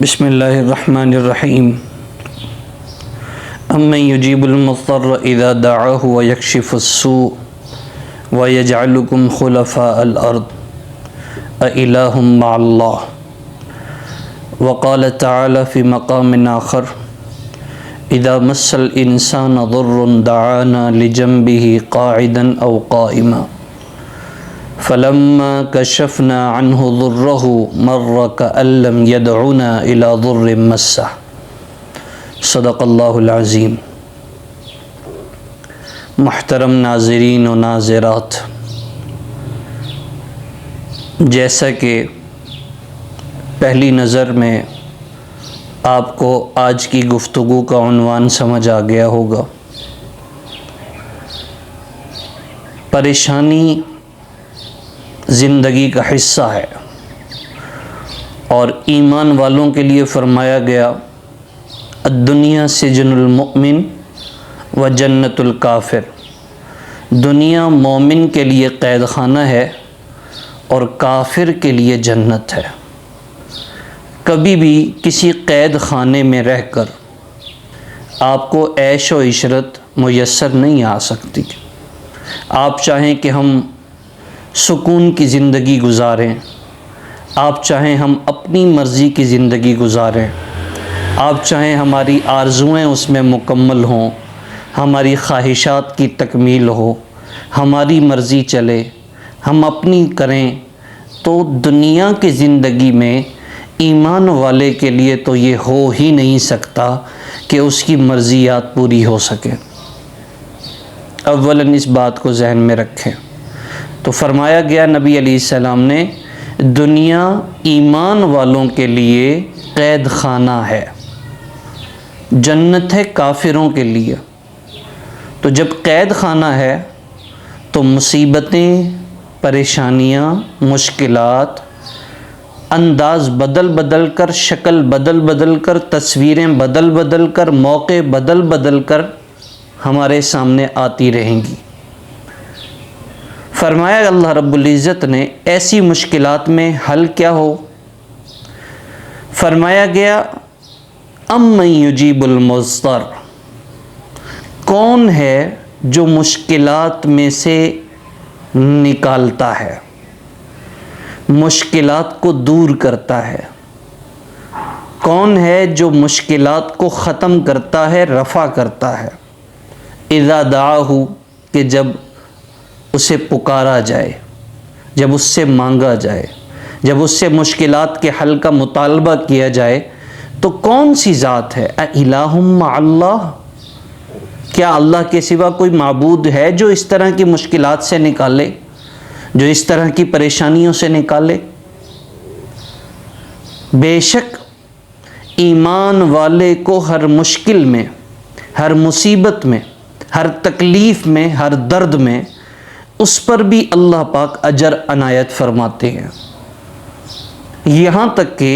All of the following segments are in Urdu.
بسم اللہ الرحمن الرحیم امن یجیب المضطر اذا دعاہ ویکشف السوء ویجعلکم خلفاء الارض االہ مع اللہ وقال تعالی فی مقام آخر اذا مس الانسان ضر دعانا لجنبه قاعدا او قائما فلما كشفنا عنه ضره مر كأن لم يدعنا إلى ضر مسه صدق اللہ العظیم۔ محترم ناظرین و ناظرات، جیسا کہ پہلی نظر میں آپ کو آج کی گفتگو کا عنوان سمجھ آ گیا ہوگا، پریشانی زندگی کا حصہ ہے، اور ایمان والوں کے لیے فرمایا گیا الدنیا سجن المؤمن و جنت الکافر، دنیا مومن کے لیے قید خانہ ہے اور کافر کے لیے جنت ہے۔ کبھی بھی کسی قید خانے میں رہ کر آپ کو عیش و عشرت میسر نہیں آ سکتی۔ آپ چاہیں کہ ہم سکون کی زندگی گزاریں، آپ چاہیں ہم اپنی مرضی کی زندگی گزاریں، آپ چاہیں ہماری آرزوئیں اس میں مکمل ہوں، ہماری خواہشات کی تکمیل ہو، ہماری مرضی چلے، ہم اپنی کریں، تو دنیا کی زندگی میں ایمان والے کے لیے تو یہ ہو ہی نہیں سکتا کہ اس کی مرضیات پوری ہو سکیں۔ اولاً اس بات کو ذہن میں رکھیں۔ تو فرمایا گیا نبی علیہ السلام نے دنیا ایمان والوں کے لیے قید خانہ ہے، جنت ہے کافروں کے لیے۔ تو جب قید خانہ ہے تو مصیبتیں، پریشانیاں، مشکلات انداز بدل بدل کر، شکل بدل بدل کر، تصویریں بدل بدل کر، موقع بدل بدل کر ہمارے سامنے آتی رہیں گی۔ فرمایا اللہ رب العزت نے ایسی مشکلات میں حل کیا ہو؟ فرمایا گیا امن یجیب المضطر، کون ہے جو مشکلات میں سے نکالتا ہے، مشکلات کو دور کرتا ہے، کون ہے جو مشکلات کو ختم کرتا ہے، رفع کرتا ہے۔ اذا دعاہ، کہ جب اسے پکارا جائے، جب اس سے مانگا جائے، جب اس سے مشکلات کے حل کا مطالبہ کیا جائے، تو کون سی ذات ہے؟ الہ مع اللہ، کیا اللہ کے سوا کوئی معبود ہے جو اس طرح کی مشکلات سے نکالے، جو اس طرح کی پریشانیوں سے نکالے؟ بے شک ایمان والے کو ہر مشکل میں، ہر مصیبت میں، ہر تکلیف میں، ہر درد میں، اس پر بھی اللہ پاک اجر عنایت فرماتے ہیں۔ یہاں تک کہ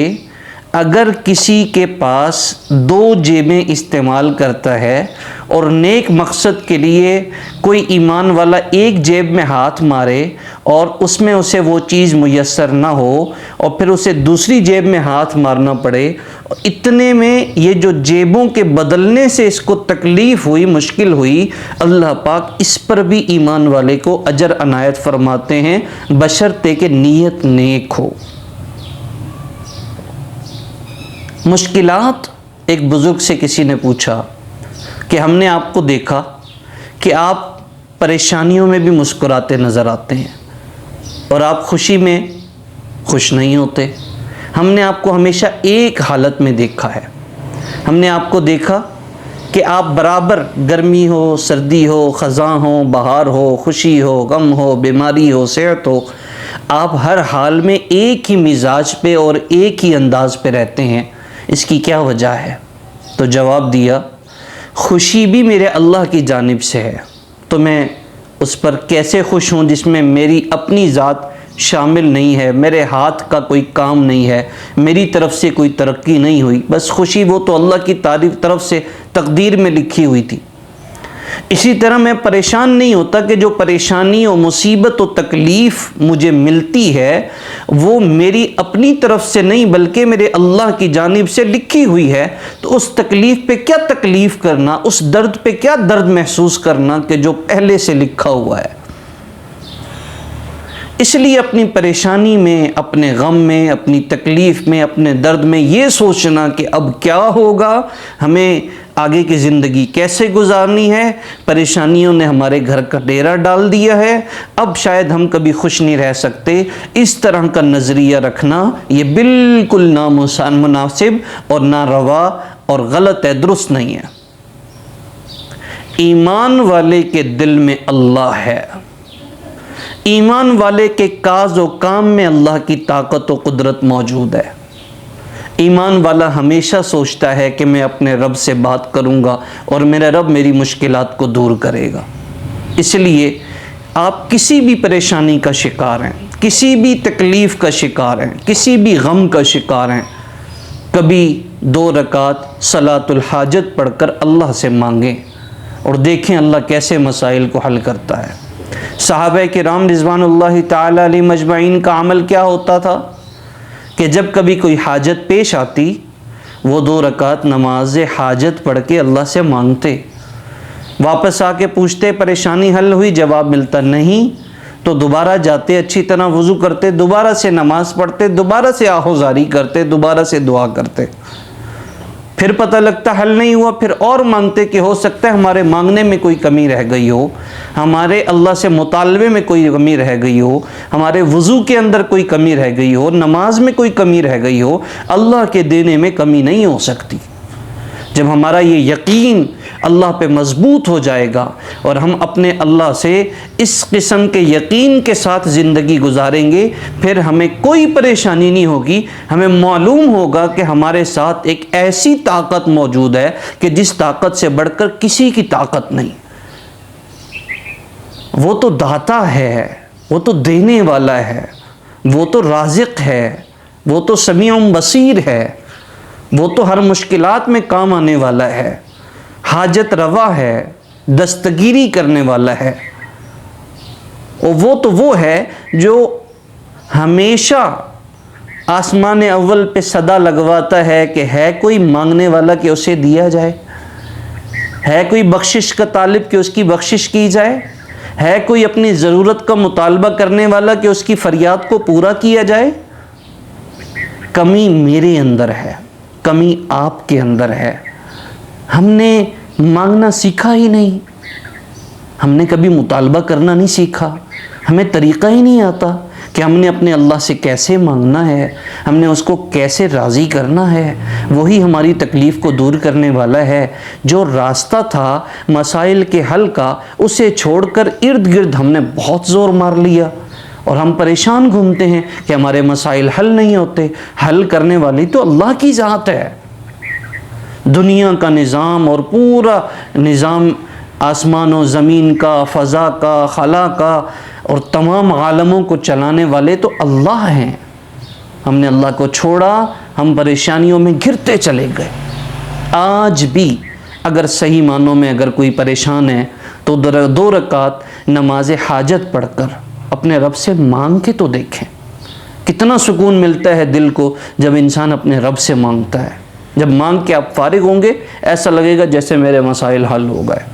اگر کسی کے پاس دو جیبیں استعمال کرتا ہے اور نیک مقصد کے لیے کوئی ایمان والا ایک جیب میں ہاتھ مارے اور اس میں اسے وہ چیز میسر نہ ہو اور پھر اسے دوسری جیب میں ہاتھ مارنا پڑے، اتنے میں یہ جو جیبوں کے بدلنے سے اس کو تکلیف ہوئی، مشکل ہوئی، اللہ پاک اس پر بھی ایمان والے کو اجر عنایت فرماتے ہیں، بشرطے کہ نیت نیک ہو۔ مشکلات، ایک بزرگ سے کسی نے پوچھا کہ ہم نے آپ کو دیکھا کہ آپ پریشانیوں میں بھی مسکراتے نظر آتے ہیں اور آپ خوشی میں خوش نہیں ہوتے، ہم نے آپ کو ہمیشہ ایک حالت میں دیکھا ہے، ہم نے آپ کو دیکھا کہ آپ برابر گرمی ہو، سردی ہو، خزاں ہو، بہار ہو، خوشی ہو، غم ہو، بیماری ہو، صحت ہو، آپ ہر حال میں ایک ہی مزاج پہ اور ایک ہی انداز پہ رہتے ہیں۔ اس کی کیا وجہ ہے؟ تو جواب دیا، خوشی بھی میرے اللہ کی جانب سے ہے، تو میں اس پر کیسے خوش ہوں جس میں میری اپنی ذات شامل نہیں ہے، میرے ہاتھ کا کوئی کام نہیں ہے، میری طرف سے کوئی ترقی نہیں ہوئی، بس خوشی وہ تو اللہ کی طرف سے تقدیر میں لکھی ہوئی تھی۔ اسی طرح میں پریشان نہیں ہوتا کہ جو پریشانی و مصیبت و تکلیف مجھے ملتی ہے وہ میری اپنی طرف سے نہیں بلکہ میرے اللہ کی جانب سے لکھی ہوئی ہے، تو اس تکلیف پہ کیا تکلیف کرنا، اس درد پہ کیا درد محسوس کرنا کہ جو پہلے سے لکھا ہوا ہے۔ اس لیے اپنی پریشانی میں، اپنے غم میں، اپنی تکلیف میں، اپنے درد میں یہ سوچنا کہ اب کیا ہوگا، ہمیں آگے کی زندگی کیسے گزارنی ہے، پریشانیوں نے ہمارے گھر کا ڈیرا ڈال دیا ہے، اب شاید ہم کبھی خوش نہیں رہ سکتے، اس طرح کا نظریہ رکھنا یہ بالکل نامناسب اور ناروا اور غلط ہے، درست نہیں ہے۔ ایمان والے کے دل میں اللہ ہے، ایمان والے کے کاز و کام میں اللہ کی طاقت و قدرت موجود ہے۔ ایمان والا ہمیشہ سوچتا ہے کہ میں اپنے رب سے بات کروں گا اور میرا رب میری مشکلات کو دور کرے گا۔ اس لیے آپ کسی بھی پریشانی کا شکار ہیں، کسی بھی تکلیف کا شکار ہیں، کسی بھی غم کا شکار ہیں، کبھی 2 رکعت صلاۃ الحاجت پڑھ کر اللہ سے مانگیں اور دیکھیں اللہ کیسے مسائل کو حل کرتا ہے۔ صحابہ کرام رضوان اللہ تعالی علیہ مجمعین کا عمل کیا ہوتا تھا کہ جب کبھی کوئی حاجت پیش آتی وہ 2 رکعت نماز حاجت پڑھ کے اللہ سے مانگتے، واپس آ کے پوچھتے پریشانی حل ہوئی، جواب ملتا نہیں تو دوبارہ جاتے، اچھی طرح وضو کرتے، دوبارہ سے نماز پڑھتے، دوبارہ سے آہوزاری کرتے، دوبارہ سے دعا کرتے، پھر پتہ لگتا حل نہیں ہوا، پھر اور مانگتے کہ ہو سکتا ہے ہمارے مانگنے میں کوئی کمی رہ گئی ہو، ہمارے اللہ سے مطالبے میں کوئی کمی رہ گئی ہو، ہمارے وضو کے اندر کوئی کمی رہ گئی ہو، نماز میں کوئی کمی رہ گئی ہو، اللہ کے دینے میں کمی نہیں ہو سکتی۔ جب ہمارا یہ یقین اللہ پہ مضبوط ہو جائے گا اور ہم اپنے اللہ سے اس قسم کے یقین کے ساتھ زندگی گزاریں گے، پھر ہمیں کوئی پریشانی نہیں ہوگی، ہمیں معلوم ہوگا کہ ہمارے ساتھ ایک ایسی طاقت موجود ہے کہ جس طاقت سے بڑھ کر کسی کی طاقت نہیں۔ وہ تو داتا ہے، وہ تو دینے والا ہے، وہ تو رازق ہے، وہ تو سمیع بصیر ہے، وہ تو ہر مشکلات میں کام آنے والا ہے، حاجت روا ہے، دستگیری کرنے والا ہے، اور وہ ہے جو ہمیشہ آسمان اول پہ صدا لگواتا ہے کہ ہے کوئی مانگنے والا کہ اسے دیا جائے، ہے کوئی بخشش کا طالب کہ اس کی بخشش کی جائے، ہے کوئی اپنی ضرورت کا مطالبہ کرنے والا کہ اس کی فریاد کو پورا کیا جائے۔ کمی میرے اندر ہے، کمی آپ کے اندر ہے، ہم نے مانگنا سیکھا ہی نہیں، ہم نے کبھی مطالبہ کرنا نہیں سیکھا، ہمیں طریقہ ہی نہیں آتا کہ ہم نے اپنے اللہ سے کیسے مانگنا ہے، ہم نے اس کو کیسے راضی کرنا ہے، وہی ہماری تکلیف کو دور کرنے والا ہے۔ جو راستہ تھا مسائل کے حل کا اسے چھوڑ کر ارد گرد ہم نے بہت زور مار لیا اور ہم پریشان گھومتے ہیں کہ ہمارے مسائل حل نہیں ہوتے۔ حل کرنے والی تو اللہ کی ذات ہے۔ دنیا کا نظام اور پورا نظام آسمان و زمین کا، فضا کا، خلا کا اور تمام عالموں کو چلانے والے تو اللہ ہیں۔ ہم نے اللہ کو چھوڑا، ہم پریشانیوں میں گرتے چلے گئے۔ آج بھی اگر صحیح معنوں میں اگر کوئی پریشان ہے تو 2 رکعت نماز حاجت پڑھ کر اپنے رب سے مانگ کے تو دیکھیں، کتنا سکون ملتا ہے دل کو جب انسان اپنے رب سے مانگتا ہے۔ جب مانگ کے آپ فارغ ہوں گے ایسا لگے گا جیسے میرے مسائل حل ہو گئے۔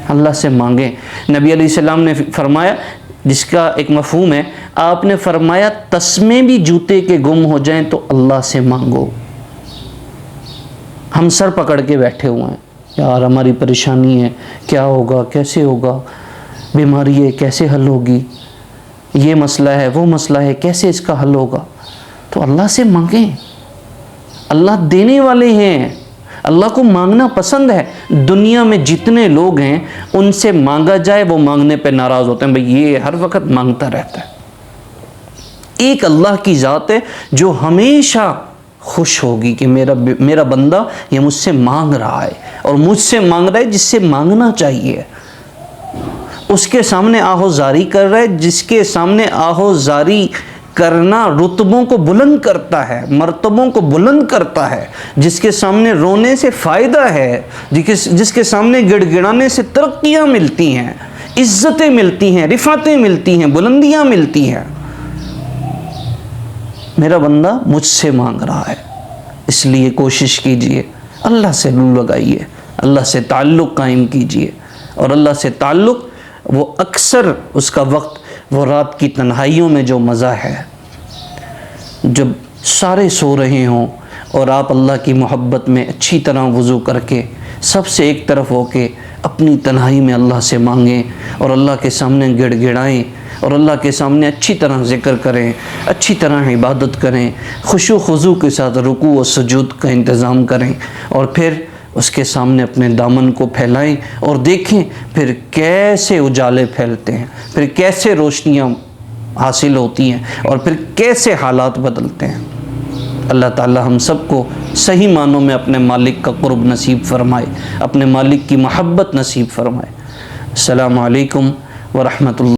اللہ سے مانگیں۔ نبی علیہ السلام نے فرمایا، جس کا ایک مفہوم ہے، آپ نے فرمایا تسمے بھی جوتے کے گم ہو جائیں تو اللہ سے مانگو۔ ہم سر پکڑ کے بیٹھے ہوئے ہیں، یار ہماری پریشانی ہے، کیا ہوگا، کیسے ہوگا، بیماری ہے کیسے حل ہوگی، یہ مسئلہ ہے وہ مسئلہ ہے کیسے اس کا حل ہوگا۔ تو اللہ سے مانگیں، اللہ دینے والے ہیں، اللہ کو مانگنا پسند ہے۔ دنیا میں جتنے لوگ ہیں ان سے مانگا جائے وہ مانگنے پہ ناراض ہوتے ہیں، بھئی یہ ہر وقت مانگتا رہتا ہے۔ ایک اللہ کی ذات ہے جو ہمیشہ خوش ہوگی کہ میرا بندہ یہ مجھ سے مانگ رہا ہے، اور مجھ سے مانگ رہا ہے جس سے مانگنا چاہیے، اس کے سامنے آہوزاری کر رہا ہے جس کے سامنے آہوزاری کرنا رتبوں کو بلند کرتا ہے، مرتبوں کو بلند کرتا ہے۔ جس کے سامنے رونے سے فائدہ ہے، جس کے سامنے گڑ گڑانے سے ترقیاں ملتی ہیں، عزتیں ملتی ہیں، رفعتیں ملتی ہیں، بلندیاں ملتی ہیں۔ میرا بندہ مجھ سے مانگ رہا ہے، اس لیے کوشش کیجئے، اللہ سے رو لگائیے، اللہ سے تعلق قائم کیجئے۔ اور اللہ سے تعلق وہ اکثر اس کا وقت وہ رات کی تنہائیوں میں جو مزہ ہے، جب سارے سو رہے ہوں اور آپ اللہ کی محبت میں اچھی طرح وضو کر کے سب سے ایک طرف ہو کے اپنی تنہائی میں اللہ سے مانگیں اور اللہ کے سامنے گڑ گڑائیں اور اللہ کے سامنے اچھی طرح ذکر کریں، اچھی طرح عبادت کریں، خشوع و خضوع کے ساتھ رکوع و سجود کا انتظام کریں، اور پھر اس کے سامنے اپنے دامن کو پھیلائیں اور دیکھیں پھر کیسے اجالے پھیلتے ہیں، پھر کیسے روشنیاں حاصل ہوتی ہیں، اور پھر کیسے حالات بدلتے ہیں۔ اللہ تعالی ہم سب کو صحیح معنوں میں اپنے مالک کا قرب نصیب فرمائے، اپنے مالک کی محبت نصیب فرمائے۔ السلام علیکم ورحمۃ اللہ۔